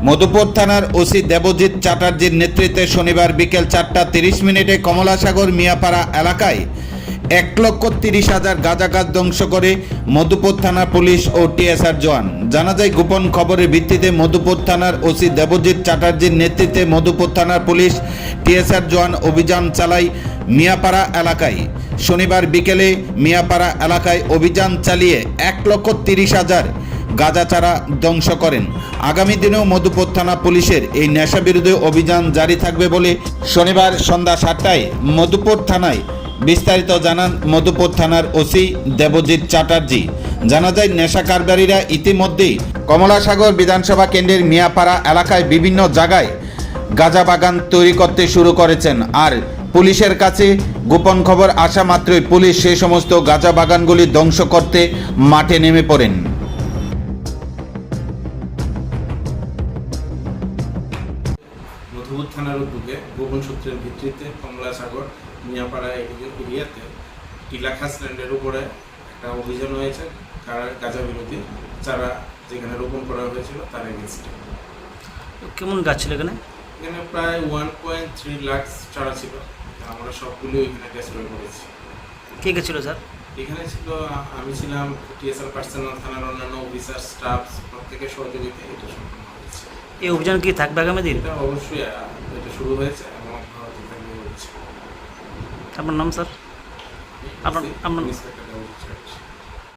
মধুপুর থানার ওসি দেবজিৎ চ্যাটার্জির নেতৃত্বে শনিবার বিকেল 4:30 কমলাসাগর মিয়াপাড়া এলাকায় 1,30,000 গাঁজা গাছ ধ্বংস করে মধুপুর থানা পুলিশ ও টিএসআর জওয়ান। জানা যায়, গোপন খবরের ভিত্তিতে মধুপুর থানার ওসি দেবজিৎ চ্যাটার্জির নেতৃত্বে মধুপুর থানার পুলিশ টিএসআর জওয়ান অভিযান চালায় মিয়াপাড়া এলাকায়। শনিবার বিকেলে মিয়াপাড়া এলাকায় অভিযান চালিয়ে 1,30,000 গাঁজা চারা ধ্বংস করেন। আগামী দিনেও মধুপুর থানা পুলিশের এই নেশা বিরোধী অভিযান জারি থাকবে বলে শনিবার সন্ধ্যা 7টায় মধুপুর থানায় বিস্তারিত জানান মধুপুর থানার ওসি দেবজিৎ চ্যাটার্জি। জানা যায়, নেশা কারবারিরা ইতিমধ্যেই কমলাসাগর বিধানসভা কেন্দ্রের মিয়াপাড়া এলাকায় বিভিন্ন জায়গায় গাঁজা বাগান তৈরি করতে শুরু করেছেন। আর পুলিশের কাছে গোপন খবর আসা মাত্রই পুলিশ সেই সমস্ত গাঁজা বাগানগুলি ধ্বংস করতে মাঠে নেমে পড়েন। মধুপুর থানার উদ্যোগে গোপন সূত্রের ভিত্তিতে কমলাসাগর মিয়াপাড়া এরিয়াতে টিলাখাস ল্যান্ডের উপরে একটা অভিযান হয়েছে গাঁজা বিরোধী চারা যেখানে রোপণ করা হয়েছিল তার এগেনস্টে। কেমন গাছ ছিল এখানে? এখানে প্রায় 1.3 লাখ চারা ছিল। আমরা সবগুলো এখানে ডেস্ট্রয় করেছি। কে কে ছিল স্যার? এখানে ছিল আমি ছিলাম, টিএসআর পার্সোনাল, থানার অন্যান্য অফিসার, স্টাফ, প্রত্যেকের সহযোগিতায় এটা সম্পন্ন হয়েছে। এই অভিযান কি থাকবে আগামী দিন? এটা অবশ্যই এটা শুরু হয়েছে এবং ভারতে থাকবে হচ্ছে। আপনার নাম স্যার? আপনার ইন্সপেক্টর